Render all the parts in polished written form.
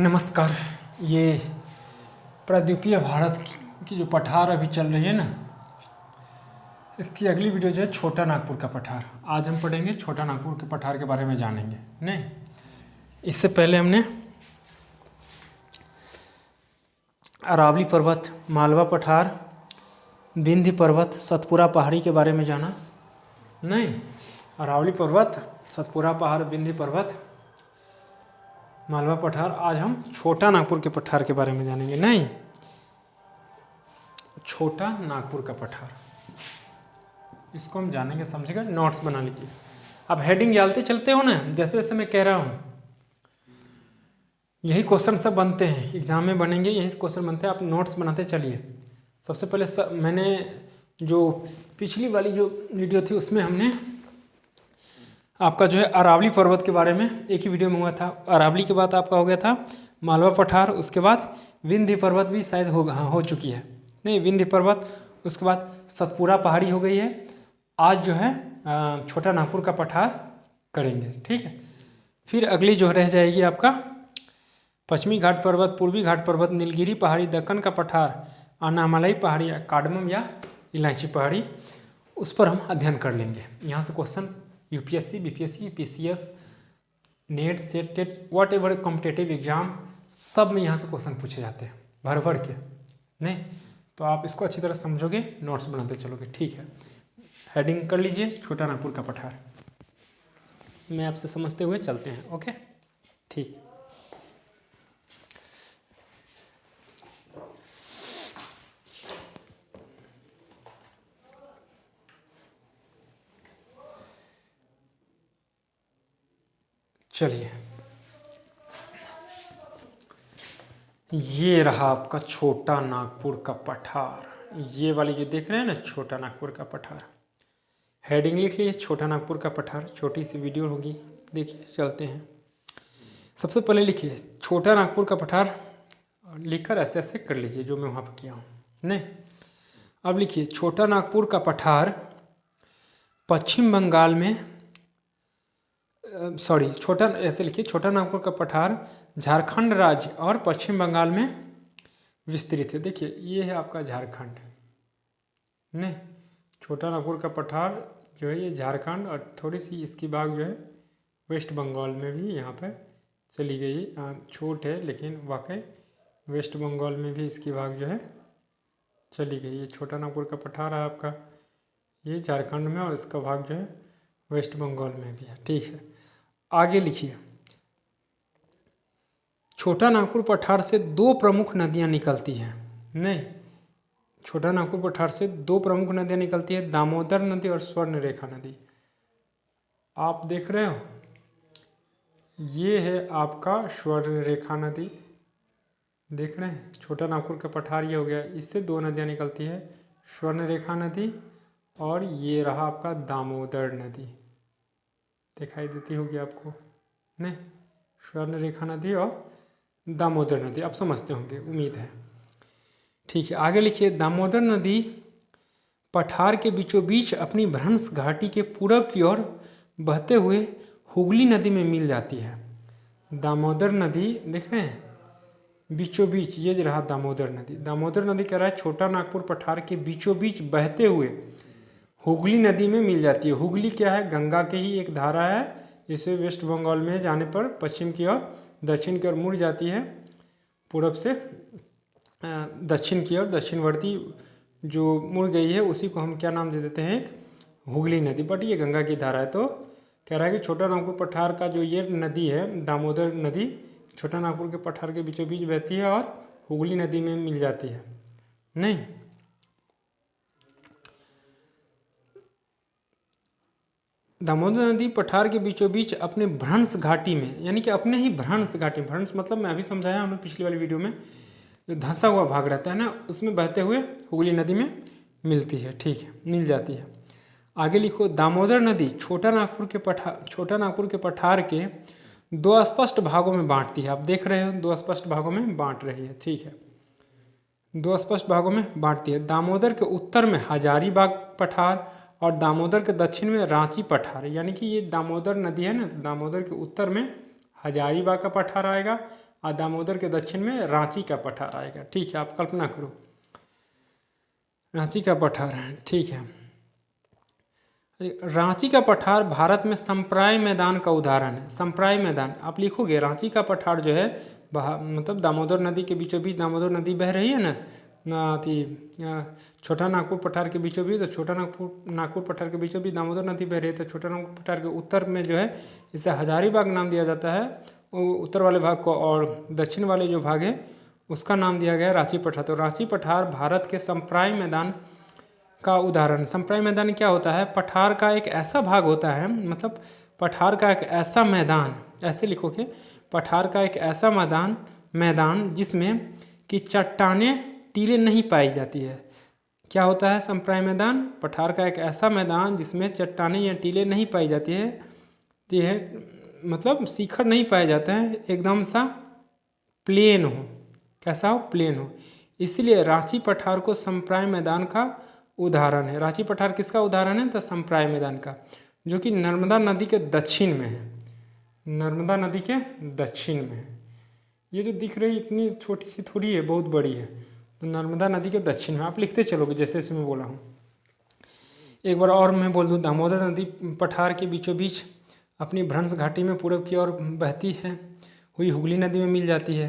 नमस्कार। ये प्रायद्वीपीय भारत की जो पठार अभी चल रही है ना, इसकी अगली वीडियो जो है छोटा नागपुर का पठार। आज हम पढ़ेंगे छोटा नागपुर के पठार के बारे में जानेंगे। नहीं, इससे पहले हमने अरावली पर्वत, मालवा पठार, विंध्य पर्वत, सतपुरा पहाड़ी के बारे में जाना। नहीं, अरावली पर्वत, सतपुरा पहाड़, विंध्य पर्वत, मालवा पठार। आज हम छोटा नागपुर के पठार के बारे में जानेंगे। नहीं, छोटा नागपुर का पठार, इसको हम जानेंगे, समझेगा। नोट्स बना लीजिए। अब हेडिंग डालते चलते हो ना, जैसे जैसे मैं कह रहा हूँ यही क्वेश्चन सब बनते हैं, एग्जाम में बनेंगे, यही क्वेश्चन बनते हैं। आप नोट्स बनाते चलिए। सबसे पहले मैंने जो पिछली वाली जो वीडियो थी उसमें हमने आपका जो है अरावली पर्वत के बारे में एक ही वीडियो में हुआ था। अरावली के बाद आपका हो गया था मालवा पठार, उसके बाद विंध्य पर्वत भी शायद हो चुकी है। नहीं, विंध्य पर्वत, उसके बाद सतपुरा पहाड़ी हो गई है। आज जो है छोटा नागपुर का पठार करेंगे, ठीक है। फिर अगली जो रह जाएगी आपका पश्चिमी घाट पर्वत, पूर्वी घाट पर्वत, नीलगिरी पहाड़ी, दक्कन का पठार, अनामलाई पहाड़ी, कार्डमम या इलायची पहाड़ी, उस पर हम अध्ययन कर लेंगे। यहाँ से question UPSC, BPSC, PCS, NET, SET, TET, whatever competitive exam, सब में यहाँ से क्वेश्चन पूछे जाते हैं भर भर के। नहीं तो आप इसको अच्छी तरह समझोगे, नोट्स बनाते चलोगे, ठीक है। हेडिंग कर लीजिए, छोटा नागपुर का पठार। मैं आपसे समझते हुए चलते हैं, ओके, ठीक। चलिए, ये रहा आपका छोटा नागपुर का पठार। ये वाली जो देख रहे हैं ना, छोटा नागपुर का पठार। हेडिंग लिख लीजिए, छोटा नागपुर का पठार। छोटी सी वीडियो होगी, देखिए, चलते हैं। सबसे पहले लिखिए छोटा नागपुर का पठार, लिखकर ऐसे ऐसे कर लीजिए जो मैं वहाँ पर किया हूँ। नहीं, अब लिखिए छोटा नागपुर का पठार पश्चिम बंगाल में, छोटा ऐसे लिखिए, छोटा नागपुर का पठार झारखंड राज्य और पश्चिम बंगाल में विस्तृत है। देखिए, ये है आपका झारखंड। नहीं, छोटा नागपुर का पठार जो है ये झारखंड और थोड़ी सी इसकी भाग जो है वेस्ट बंगाल में भी यहाँ पर चली गई। छोट है लेकिन वाकई वेस्ट बंगाल में भी इसकी भाग जो है चली गई। ये छोटा नागपुर का पठार है आपका, ये झारखंड में, और इसका भाग जो है वेस्ट बंगाल में भी है, ठीक है। आगे लिखिए, छोटा नागपुर पठार से दो प्रमुख नदियाँ निकलती हैं। नहीं, छोटा नागपुर पठार से दो प्रमुख नदियाँ निकलती है, दामोदर नदी और स्वर्णरेखा नदी। आप देख रहे हो, ये है आपका स्वर्णरेखा नदी, देख रहे हैं। छोटा नागपुर का पठार ये हो गया, इससे दो नदियाँ निकलती है, स्वर्णरेखा नदी और ये रहा आपका दामोदर नदी, दिखाई देती होगी आपको। नहीं, स्वर्णरेखा नदी और दामोदर नदी, आप समझते होंगे, उम्मीद है, ठीक है। आगे लिखिए, दामोदर नदी पठार के बीचों बीच अपनी भ्रंश घाटी के पूरब की ओर बहते हुए हुगली नदी में मिल जाती है। दामोदर नदी देख रहे हैं, बीचों बीच, ये रहा दामोदर नदी। दामोदर नदी कह रहा है छोटा नागपुर पठार के बीचों बीच बहते हुए हुगली नदी में मिल जाती है। हुगली क्या है? गंगा की ही एक धारा है। इसे वेस्ट बंगाल में जाने पर पश्चिम की ओर, दक्षिण की ओर मुड़ जाती है। पूरब से दक्षिण की ओर, दक्षिणवर्ती जो मुड़ गई है उसी को हम क्या नाम दे देते हैं? हुगली नदी। बट ये गंगा की धारा है। तो कह रहा है कि छोटा नागपुर पठार का जो ये नदी है, दामोदर नदी, छोटा नागपुर के पठार के बीचों बीच बहती है और हुगली नदी में मिल जाती है। नहीं, दामोदर नदी पठार के बीचों बीच अपने भ्रंश घाटी में, यानी कि अपने ही भ्रंश घाटी, भ्रंश मतलब मैं अभी समझाया हमने पिछली वाली वीडियो में, जो धंसा हुआ भाग रहता है ना, उसमें बहते हुए हुगली नदी में मिलती है, ठीक है, मिल जाती है। आगे लिखो, दामोदर नदी छोटा नागपुर के पठार के दो स्पष्ट भागों में बांटती है। आप देख रहे हो, दो स्पष्ट भागों में बांट रही है, ठीक है, दो स्पष्ट भागों में बांटती है। दामोदर के उत्तर में हजारीबाग पठार और दामोदर के दक्षिण में रांची पठार। यानी कि ये दामोदर नदी है ना, तो दामोदर के उत्तर में हजारीबाग का पठार आएगा और दामोदर के दक्षिण में रांची का पठार आएगा। ठीक है, आप कल्पना करो रांची का पठार है। ठीक है, रांची का पठार भारत में संप्राय मैदान का उदाहरण है। संप्राय मैदान आप लिखोगे, रांची का पठार जो है मतलब दामोदर नदी के बीचों बीच दामोदर नदी बह रही है ना छोटा नागपुर पठार के बीचों बीच, तो छोटा नागपुर पठार के बीचों बीच दामोदर नदी बह रही है, तो छोटा नागपुर पठार के उत्तर में जो है इसे हजारीबाग नाम दिया जाता है वो उत्तर वाले भाग को, और दक्षिण वाले जो भाग है उसका नाम दिया गया है रांची पठार। तो रांची पठार भारत के संप्राय मैदान का उदाहरण। संप्राय मैदान क्या होता है? पठार का एक ऐसा भाग होता है, मतलब पठार का एक ऐसा मैदान, ऐसे लिखोगे, पठार का एक ऐसा मैदान जिसमें कि चट्टानें टीलें नहीं पाई जाती है। क्या होता है संप्राय मैदान? पठार का एक ऐसा मैदान जिसमें चट्टानें या टीलें नहीं पाई जाती है, ये है मतलब शिखर नहीं पाए जाते हैं, एकदम सा प्लेन हो। कैसा हो? प्लेन हो। इसलिए रांची पठार को संप्राय मैदान का उदाहरण है। रांची पठार किसका उदाहरण है? तो संप्राय मैदान का, जो कि नर्मदा नदी के दक्षिण में है। नर्मदा नदी के दक्षिण में है। ये जो दिख रही इतनी छोटी सी थोड़ी है, बहुत बड़ी है, तो नर्मदा नदी के दक्षिण में। आप लिखते चलोगे जैसे जैसे मैं बोला हूँ। एक बार और मैं बोल दूँ, दामोदर नदी पठार के बीचों बीच अपनी भ्रंश घाटी में पूरब की ओर बहती है हुई हुगली नदी में मिल जाती है।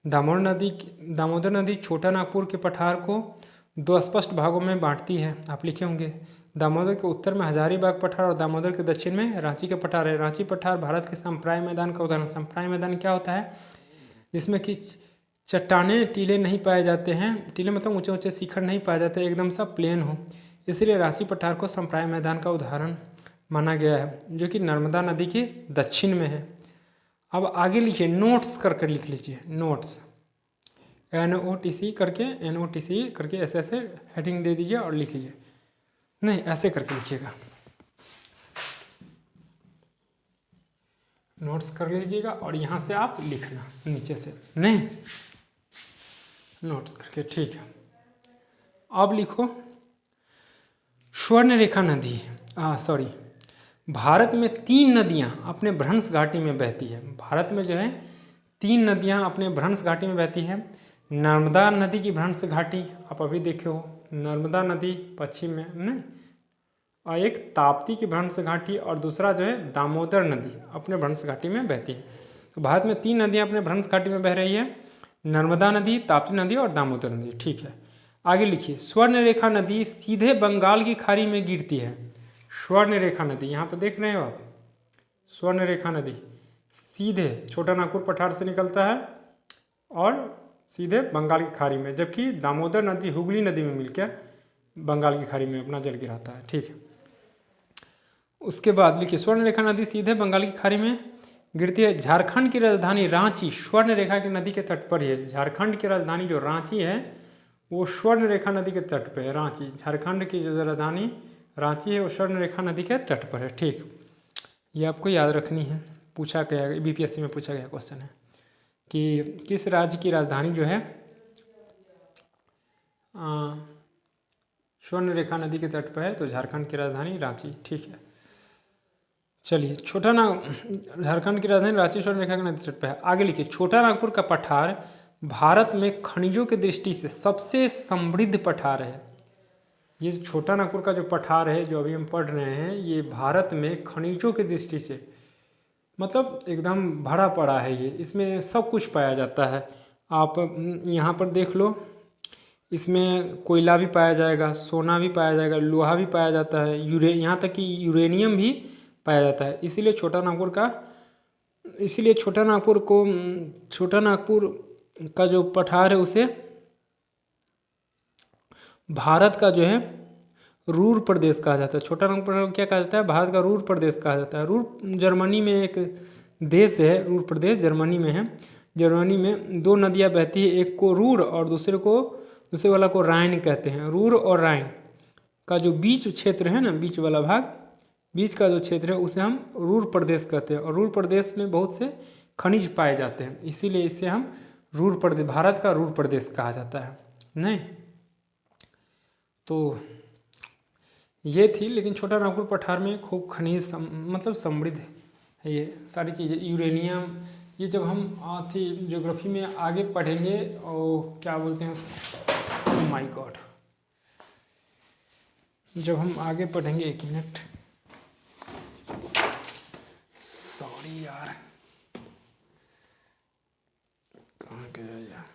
दामोदर नदी छोटा नागपुर के पठार को दो स्पष्ट भागों में बांटती है। आप लिखे होंगे, दामोदर के उत्तर में हजारीबाग पठार और दामोदर के दक्षिण में रांची के पठार है। रांची पठार भारत के संप्राय मैदान का उदाहरण। संप्राय मैदान क्या होता है? जिसमें कि चट्टानें टीले नहीं पाए जाते हैं, टीले मतलब ऊंचे ऊंचे शिखर नहीं पाए जाते, एकदम सा प्लेन हो, इसलिए रांची पठार को संप्राय मैदान का उदाहरण माना गया है, जो कि नर्मदा नदी के दक्षिण में है। अब आगे लिखिए, नोट्स करके लिख लीजिए, नोट्स, NOTC करके ऐसे ऐसे हेडिंग दे दीजिए और लिख लीजिए। नहीं, ऐसे करके लिखिएगा, नोट्स कर लीजिएगा और यहाँ से आप लिखना नीचे से, नहीं नोट्स करके। ठीक है, अब लिखो स्वर्ण रेखा नदी, भारत में 3 नदियाँ अपने भ्रंश घाटी में बहती है। भारत में जो है 3 नदियाँ अपने भ्रंश घाटी में बहती है। नर्मदा नदी की भ्रंश घाटी आप अभी देखे हो, नर्मदा नदी पश्चिम में नहीं, और एक ताप्ती की भ्रंश घाटी, और दूसरा जो है दामोदर नदी अपने भ्रंश घाटी में बहती है। तो भारत में 3 नदियाँ अपने भ्रंश घाटी में बह रही है, नर्मदा नदी, ताप्ती नदी और दामोदर नदी। ठीक है, आगे लिखिए, स्वर्ण रेखा नदी सीधे बंगाल की खाड़ी में गिरती है। स्वर्ण रेखा नदी यहाँ पर देख रहे हो आप, स्वर्ण रेखा नदी सीधे छोटा नागपुर पठार से निकलता है और सीधे बंगाल की खाड़ी में, जबकि दामोदर नदी हुगली नदी में मिलकर बंगाल की खाड़ी में अपना जल गिराता है। ठीक है, उसके बाद लिखिए, स्वर्ण रेखा नदी सीधे बंगाल की खाड़ी में गिरती है। झारखंड की राजधानी रांची स्वर्ण रेखा की नदी के तट पर ही है। झारखंड की राजधानी जो रांची है वो स्वर्ण रेखा नदी के तट पर है। रांची, झारखंड की जो राजधानी रांची है वो स्वर्ण रेखा नदी के तट पर है। ठीक, ये आपको याद रखनी है, पूछा गया, BPSC में पूछा गया क्वेश्चन है कि किस राज्य की राजधानी जो है स्वर्ण रेखा नदी के तट पर है, तो झारखंड की राजधानी रांची। ठीक है, चलिए, झारखंड की राजधानी रांची स्वर्ण रेखा के नदी तट पर है। आगे लिखिए, छोटा नागपुर का पठार भारत में खनिजों की दृष्टि से सबसे समृद्ध पठार है। ये छोटा नागपुर का जो पठार है जो अभी हम पढ़ रहे हैं, ये भारत में खनिजों की दृष्टि से मतलब एकदम भरा पड़ा है। ये इसमें सब कुछ पाया जाता है। आप यहाँ पर देख लो, इसमें कोयला भी पाया जाएगा, सोना भी पाया जाएगा, लोहा भी पाया जाता है, यहाँ तक कि यूरेनियम भी पाया जाता है। इसीलिए छोटा नागपुर का जो पठार है उसे भारत का जो है रूर प्रदेश कहा जाता है। छोटा नागपुर क्या कहा जाता है? भारत का रूर प्रदेश कहा जाता है। रूर जर्मनी में एक देश है, रूर प्रदेश जर्मनी में है। जर्मनी में 2 नदियाँ बहती है, एक को रूर और दूसरे वाला को राइन कहते हैं। रूर और राइन का जो बीच क्षेत्र है ना, बीच वाला भाग, बीच का जो क्षेत्र है उसे हम रूर प्रदेश कहते हैं। और रूर प्रदेश में बहुत से खनिज पाए जाते हैं, इसीलिए इसे हम भारत का रूर प्रदेश कहा जाता है। नहीं तो ये थी, लेकिन छोटा नागपुर पठार में खूब खनिज मतलब समृद्ध है ये सारी चीज़ें। यूरेनियम ये जब हम थी ज्योग्राफी में आगे पढ़ेंगे और क्या बोलते हैं उसको, माय गॉड, जब हम आगे पढ़ेंगे, 1 मिनट, सॉरी यार, कहाँ गया यार,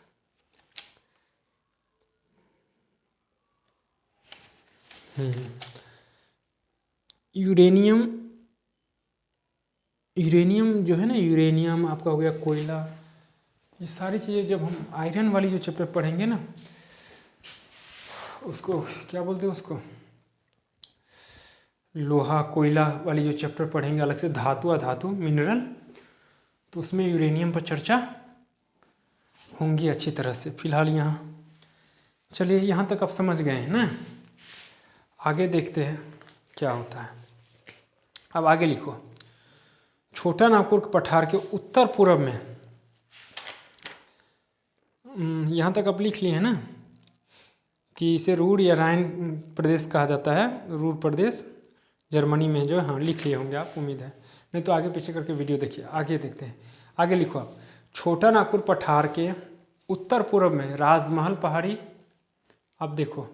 यूरेनियम, यूरेनियम जो है ना, यूरेनियम आपका हो गया, कोयला, ये सारी चीज़ें जब हम आयरन वाली जो चैप्टर पढ़ेंगे ना, उसको क्या बोलते हैं उसको, लोहा कोयला वाली जो चैप्टर पढ़ेंगे अलग से, धातु अधातु मिनरल, तो उसमें यूरेनियम पर चर्चा होंगी अच्छी तरह से। फिलहाल यहाँ चलिए, यहाँ तक आप समझ गए हैं ना, आगे देखते हैं क्या होता है। अब आगे लिखो, छोटा नागपुर पठार के उत्तर पूर्व में, यहाँ तक आप लिख लिए हैं ना कि इसे रूर या राइन प्रदेश कहा जाता है, रूर प्रदेश जर्मनी में जो है, हाँ लिख लिए होंगे आप, उम्मीद है, नहीं तो आगे पीछे करके वीडियो देखिए। आगे देखते हैं, आगे लिखो आप, छोटा नागपुर पठार के उत्तर पूर्व में राजमहल पहाड़ी, आप देखो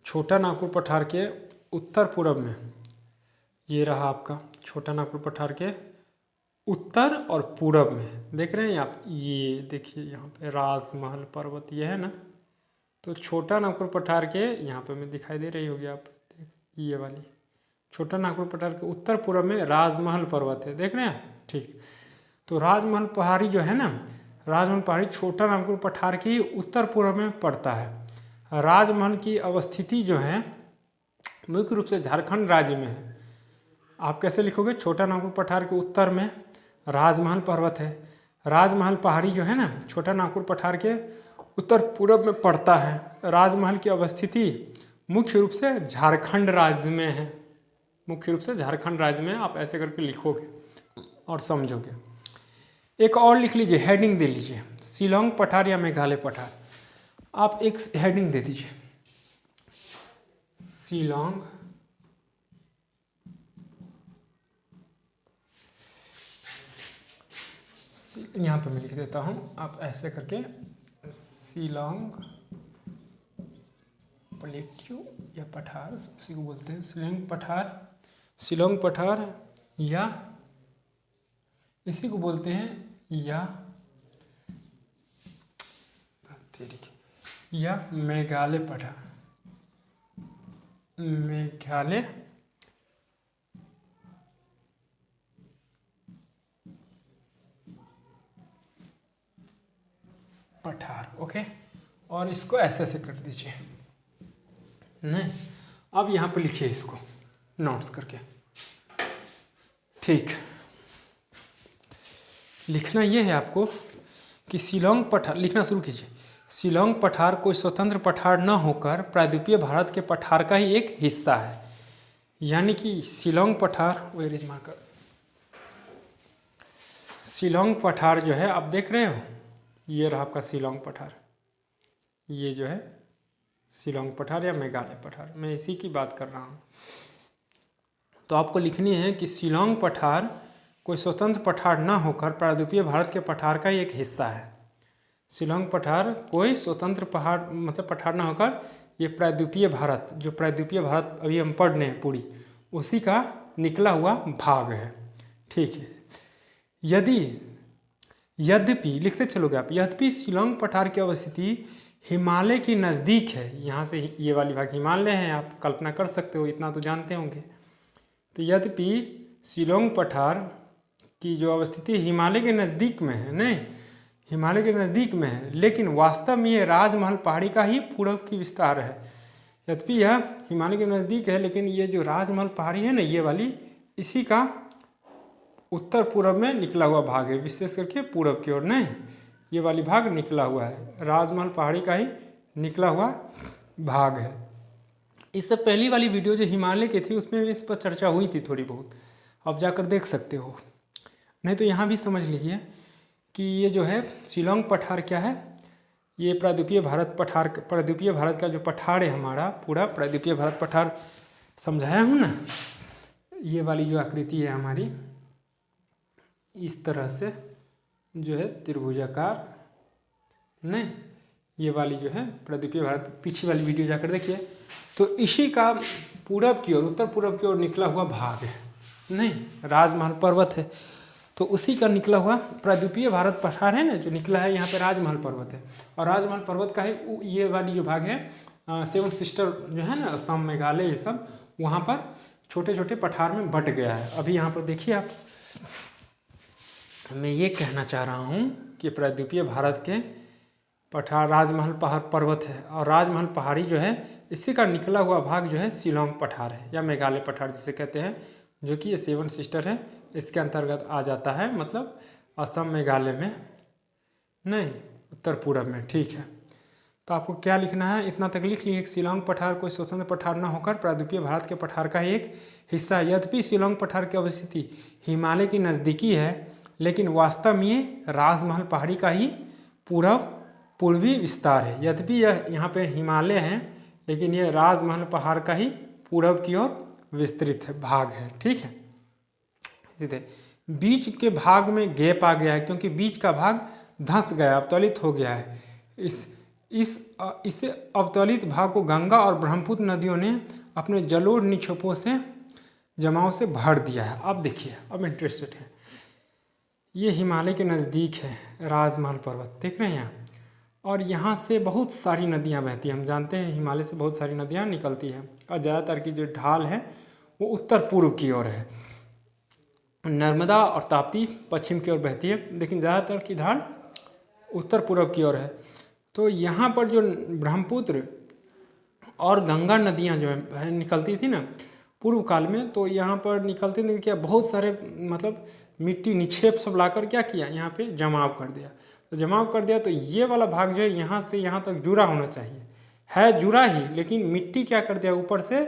छोटा नागपुर पठार के उत्तर पूर्व में, ये रहा आपका छोटा नागपुर पठार के उत्तर और पूरब में, देख रहे हैं आप, ये देखिए यहाँ पे राजमहल पर्वत ये है ना, तो छोटा नागपुर पठार के यहाँ पे मैं दिखाई दे रही होगी आप, ये वाली छोटा नागपुर पठार के उत्तर पूर्व में राजमहल पर्वत है, देख रहे हैं, ठीक। तो राजमहल पहाड़ी जो है ना, राजमहल पहाड़ी छोटा नागपुर पठार के उत्तर पूर्व में पड़ता है। राजमहल की अवस्थिति जो है मुख्य रूप से झारखंड राज्य में है। आप कैसे लिखोगे, छोटा नागपुर पठार के उत्तर में राजमहल पर्वत है, राजमहल पहाड़ी जो है ना छोटा नागपुर पठार के उत्तर पूर्व में पड़ता है। राजमहल की अवस्थिति मुख्य रूप से झारखंड राज्य में है, मुख्य रूप से झारखंड राज्य में, आप ऐसे करके लिखोगे और समझोगे। एक और लिख लीजिए, हेडिंग दे लीजिए, शिलोंग पठार या मेघालय पठार, आप एक हेडिंग दे दीजिए, शिलोंग यहाँ पे मैं लिख देता हूँ, आप ऐसे करके, शिलोंग प्लेट्यू या पठार, उसी को बोलते हैं शिलोंग पठार, शिलोंग पठार या इसी को बोलते हैं या मेघालय पठार, मेघालय पठार, ओके। और इसको ऐसे ऐसे कर दीजिए, नहीं, अब यहाँ पे लिखिए इसको नोट्स करके, ठीक। लिखना ये है आपको कि शिलोंग पठार, लिखना शुरू कीजिए, शिलोंग पठार कोई स्वतंत्र पठार न होकर प्रायद्वीपीय भारत के पठार का ही एक हिस्सा है। यानी कि शिलोंग पठार, वेयर इज मार्कर, शिलोंग पठार जो है आप देख रहे हो, ये रहा आपका शिलोंग पठार, ये जो है शिलोंग पठार या मेघालय पठार, मैं इसी की बात कर रहा हूँ। तो आपको लिखनी है कि शिलोंग पठार कोई स्वतंत्र पठार न होकर प्रायद्वीपीय भारत के पठार का ही एक हिस्सा है। शिलोंग पठार कोई स्वतंत्र पहाड़ मतलब पठार न होकर ये प्रायद्वीपीय भारत, जो प्रायद्वीपीय भारत अभी हम पढ़ रहे हैं पूरी, उसी का निकला हुआ भाग है, ठीक है। यद्यपि लिखते चलोगे आप, यद्यपि शिलोंग पठार की अवस्थिति हिमालय की नज़दीक है, यहाँ से ये वाली भाग हिमालय है, आप कल्पना कर सकते हो, इतना तो जानते होंगे। तो यद्यपि शिलोंग पठार की जो अवस्थिति हिमालय के नज़दीक में है, नहीं हिमालय के नज़दीक में है, लेकिन वास्तव में ये राजमहल पहाड़ी का ही पूर्व की विस्तार है। यद्यपि यह हिमालय के नज़दीक है, लेकिन ये जो राजमहल पहाड़ी है ना, ये वाली इसी का उत्तर पूर्व में निकला हुआ भाग है, विशेष करके पूर्व की ओर, नहीं ये वाली भाग निकला हुआ है, राजमहल पहाड़ी का ही निकला हुआ भाग है। इससे पहली वाली वीडियो जो हिमालय की थी उसमें भी इस पर चर्चा हुई थी थोड़ी बहुत, आप जाकर देख सकते हो। नहीं तो यहाँ भी समझ लीजिए कि ये जो है शिलोंग पठार क्या है, ये प्रायद्वीपीय भारत पठार, प्रायद्वीपीय भारत का जो पठार है हमारा पूरा प्रायद्वीपीय भारत पठार समझाया हूँ ना, ये वाली जो आकृति है हमारी, इस तरह से जो है त्रिभुजाकार, नहीं ये वाली जो है प्रद्वीपीय भारत, पीछे वाली वीडियो जाकर देखिए। तो इसी का पूरब की ओर, उत्तर पूरब की ओर निकला हुआ भाग है, नहीं राजमहल पर्वत है, तो उसी का निकला हुआ प्रद्वीपीय भारत पठार है ना, जो निकला है यहाँ पे राजमहल पर्वत है। और राजमहल पर्वत का ही ये वाली जो भाग है सेवन सिस्टर जो है ना, असम मेघालय ये सब, वहाँ पर छोटे छोटे पठार में बट गया है। अभी यहाँ पर देखिए आप, मैं ये कहना चाह रहा हूँ कि प्रद्वीपीय भारत के पठार राजमहल पहाड़ पर्वत है, और राजमहल पहाड़ी जो है इसी का निकला हुआ भाग जो है शिलोंग पठार है, या मेघालय पठार जिसे कहते हैं, जो कि ये सेवन सिस्टर है, इसके अंतर्गत आ जाता है, मतलब असम मेघालय में, नहीं उत्तर पूरब में। ठीक है, तो आपको क्या लिखना है, इतना तक लिख लीजिए। शिलोंग पठार कोई स्वतंत्र पठार न होकर प्रद्वीपीय भारत के पठार का ही एक हिस्सा है। यद्यपि शिलोंग पठार की अवस्थिति हिमालय की नज़दीकी है, लेकिन वास्तव में ये राजमहल पहाड़ी का ही पूर्वी विस्तार है। यद्यपि यह यहाँ पे हिमालय है, लेकिन यह राजमहल पहाड़ का ही पूरब की ओर विस्तृत है भाग है। ठीक है, बीच के भाग में गैप आ गया है, क्योंकि बीच का भाग धंस गया, अवतलित हो गया है। इसे अवतलित भाग को गंगा और ब्रह्मपुत्र नदियों ने अपने जलोढ़ निक्षेपों से जमाव से भर दिया है। अब देखिए, अब इंटरेस्टेड है, ये हिमालय के नज़दीक है राजमहल पर्वत, देख रहे हैं यहाँ, और यहाँ से बहुत सारी नदियाँ बहती हैं। हम जानते हैं हिमालय से बहुत सारी नदियाँ निकलती हैं, और ज़्यादातर की जो ढाल है वो उत्तर पूर्व की ओर है। नर्मदा और ताप्ती पश्चिम की ओर बहती है, लेकिन ज़्यादातर की ढाल उत्तर पूर्व की ओर है। तो यहाँ पर जो ब्रह्मपुत्र और गंगा नदियाँ जो है निकलती थी ना पूर्व काल में, तो यहाँ पर निकलते थे क्या, बहुत सारे मतलब मिट्टी निक्षेप सब लाकर क्या किया, यहाँ पे जमाव कर दिया। तो जमाव कर दिया, तो ये वाला भाग जो है यहाँ से यहाँ तक जुड़ा होना चाहिए, है जुड़ा ही, लेकिन मिट्टी क्या कर दिया ऊपर से,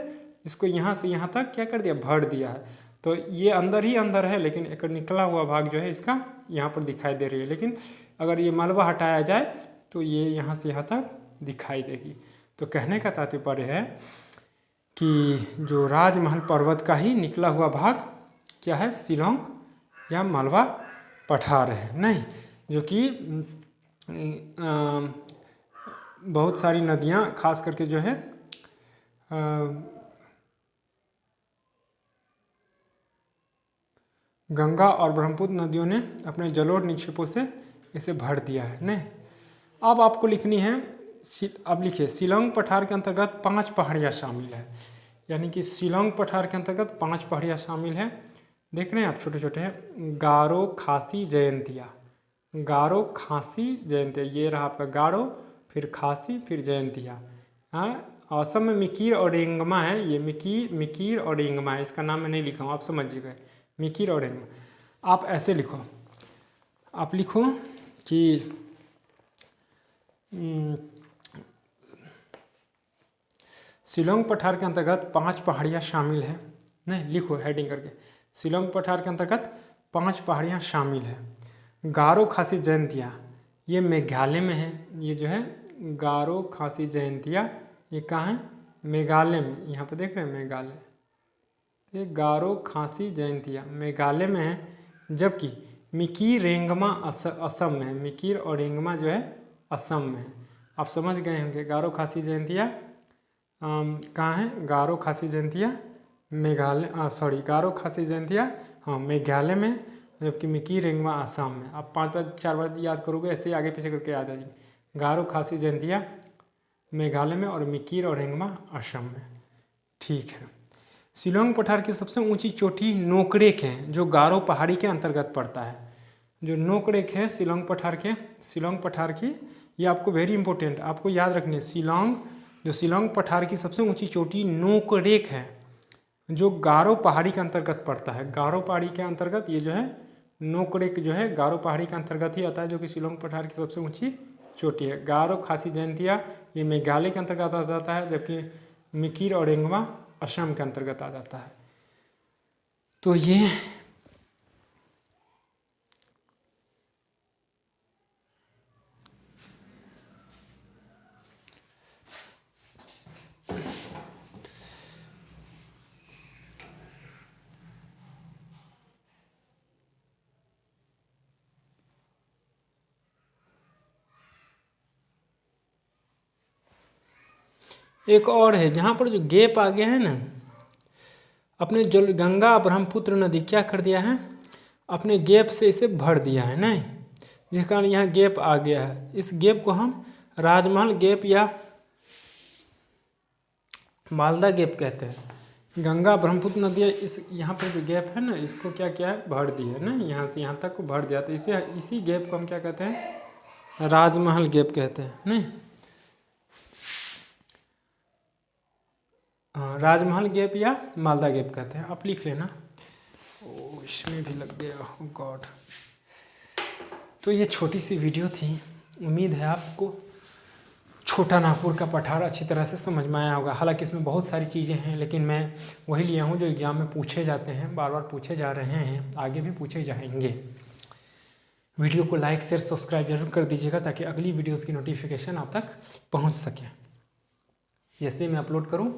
इसको यहाँ से यहाँ तक क्या कर दिया, भर दिया है। तो ये अंदर ही अंदर है, लेकिन एक निकला हुआ भाग जो है इसका यहाँ पर दिखाई दे रही है। लेकिन अगर ये मलबा हटाया जाए तो ये यहाँ से यहाँ तक दिखाई देगी। तो कहने का तात्पर्य है कि जो राजमहल पर्वत का ही निकला हुआ भाग क्या है, शिलोंग या मलबा पठार है, नहीं जो कि बहुत सारी नदियाँ खास करके जो है गंगा और ब्रह्मपुत्र नदियों ने अपने जलोढ़ निक्षेपों से इसे भर दिया है। नहीं, अब आपको लिखनी है, अब लिखिए शिलोंग पठार के अंतर्गत 5 पहाड़ियाँ शामिल है, यानी कि शिलोंग पठार के अंतर्गत 5 पहाड़ियाँ शामिल है। देख रहे हैं आप, छोटे छोटे हैं, गारो, खासी, जयंतिया, गारो, खासी, जयंतिया, ये रहा आपका गारो, फिर खासी, फिर जयंतिया। हाँ, असम में मिकीर और रेंगमा है, ये मिकीर और रेंगमा है, इसका नाम मैं नहीं लिखा हूँ, आप समझिएगा, मिकीर और रेंगमा। आप ऐसे लिखो, आप लिखो कि शिलोंग पठार के अंतर्गत 5 पहाड़ियाँ शामिल है। नहीं, लिखो हेडिंग करके, शिलोंग पठार के अंतर्गत 5 पहाड़ियाँ शामिल है। गारो, खासी, जयंतिया ये मेघालय में है, ये जो है गारो, खासी, जयंतिया ये कहाँ है, मेघालय में, यहाँ पे देख रहे हैं मेघालय, ये गारो, खासी, जयंतिया मेघालय में है, जबकि मिकीर रेंगमा असम में है। मिकीर और रेंगमा जो है असम में है। आप समझ गए होंगे, गारो, खासी, जयंतिया कहाँ है, गारो, खासी, जयंतिया मेघालय, गारो, खासी, जयंतिया हाँ मेघालय में, जबकि मिकीर रेंगमा असम में। आप 5 बार 4 बार याद करोगे, ऐसे आगे पीछे करके याद आ जाएगी। गारो, खासी, जयंतिया मेघालय में, और मिकीर और रेंगमा असम में। ठीक है, शिलोंग पठार की सबसे ऊंची चोटी नोकरेक है, जो गारो पहाड़ी के अंतर्गत पड़ता है। जो नोकरेक है शिलोंग पठार की, ये आपको वेरी इंपॉर्टेंट आपको याद रखनी है। जो शिलोंग पठार की सबसे ऊंची चोटी नोकरेक है, जो गारो पहाड़ी के अंतर्गत पड़ता है। गारो पहाड़ी के अंतर्गत ये जो है नोकरेक जो है गारो पहाड़ी के अंतर्गत ही आता है, जो कि शिलोंग पठार की सबसे ऊंची चोटी है। गारो, खासी, जयंतिया ये मेघालय के अंतर्गत आ जाता है, जबकि मिकीर और रेंगमा असम के अंतर्गत आ जाता है। तो ये एक और है जहाँ पर जो गैप आ गया है ना, अपने जो गंगा ब्रह्मपुत्र नदी क्या कर दिया है, अपने गैप से इसे भर दिया है नहीं, जिस कारण यहाँ गैप आ गया है। इस गैप को हम राजमहल गैप या मालदा गैप कहते हैं। गंगा ब्रह्मपुत्र नदियाँ इस यहाँ पर जो गैप है ना, इसको क्या किया है, भर दी है ना, यहाँ से यहाँ तक को भर दिया। तो इसी गैप को हम क्या कहते हैं, राजमहल गैप कहते हैं नहीं। हाँ, राजमहल गैप या मालदा गैप कहते हैं, आप लिख लेना। ओ इसमें भी लग गया, ओ गॉड। तो ये छोटी सी वीडियो थी, उम्मीद है आपको छोटा नागपुर का पठार अच्छी तरह से समझ में आया होगा। हालांकि इसमें बहुत सारी चीज़ें हैं, लेकिन मैं वही लिया हूँ जो एग्ज़ाम में पूछे जाते हैं, बार बार पूछे जा रहे हैं, आगे भी पूछे जाएंगे। वीडियो को लाइक शेयर सब्सक्राइब जरूर कर दीजिएगा ताकि अगली वीडियोस की नोटिफिकेशन आप तक पहुंच सके। जैसे मैं अपलोड करूं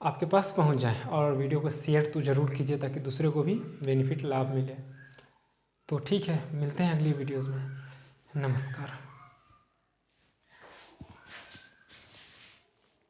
आपके पास पहुंच जाए, और वीडियो को शेयर तो ज़रूर कीजिए ताकि दूसरे को भी बेनिफिट लाभ मिले। तो ठीक है, मिलते हैं अगली वीडियोज़ में। नमस्कार।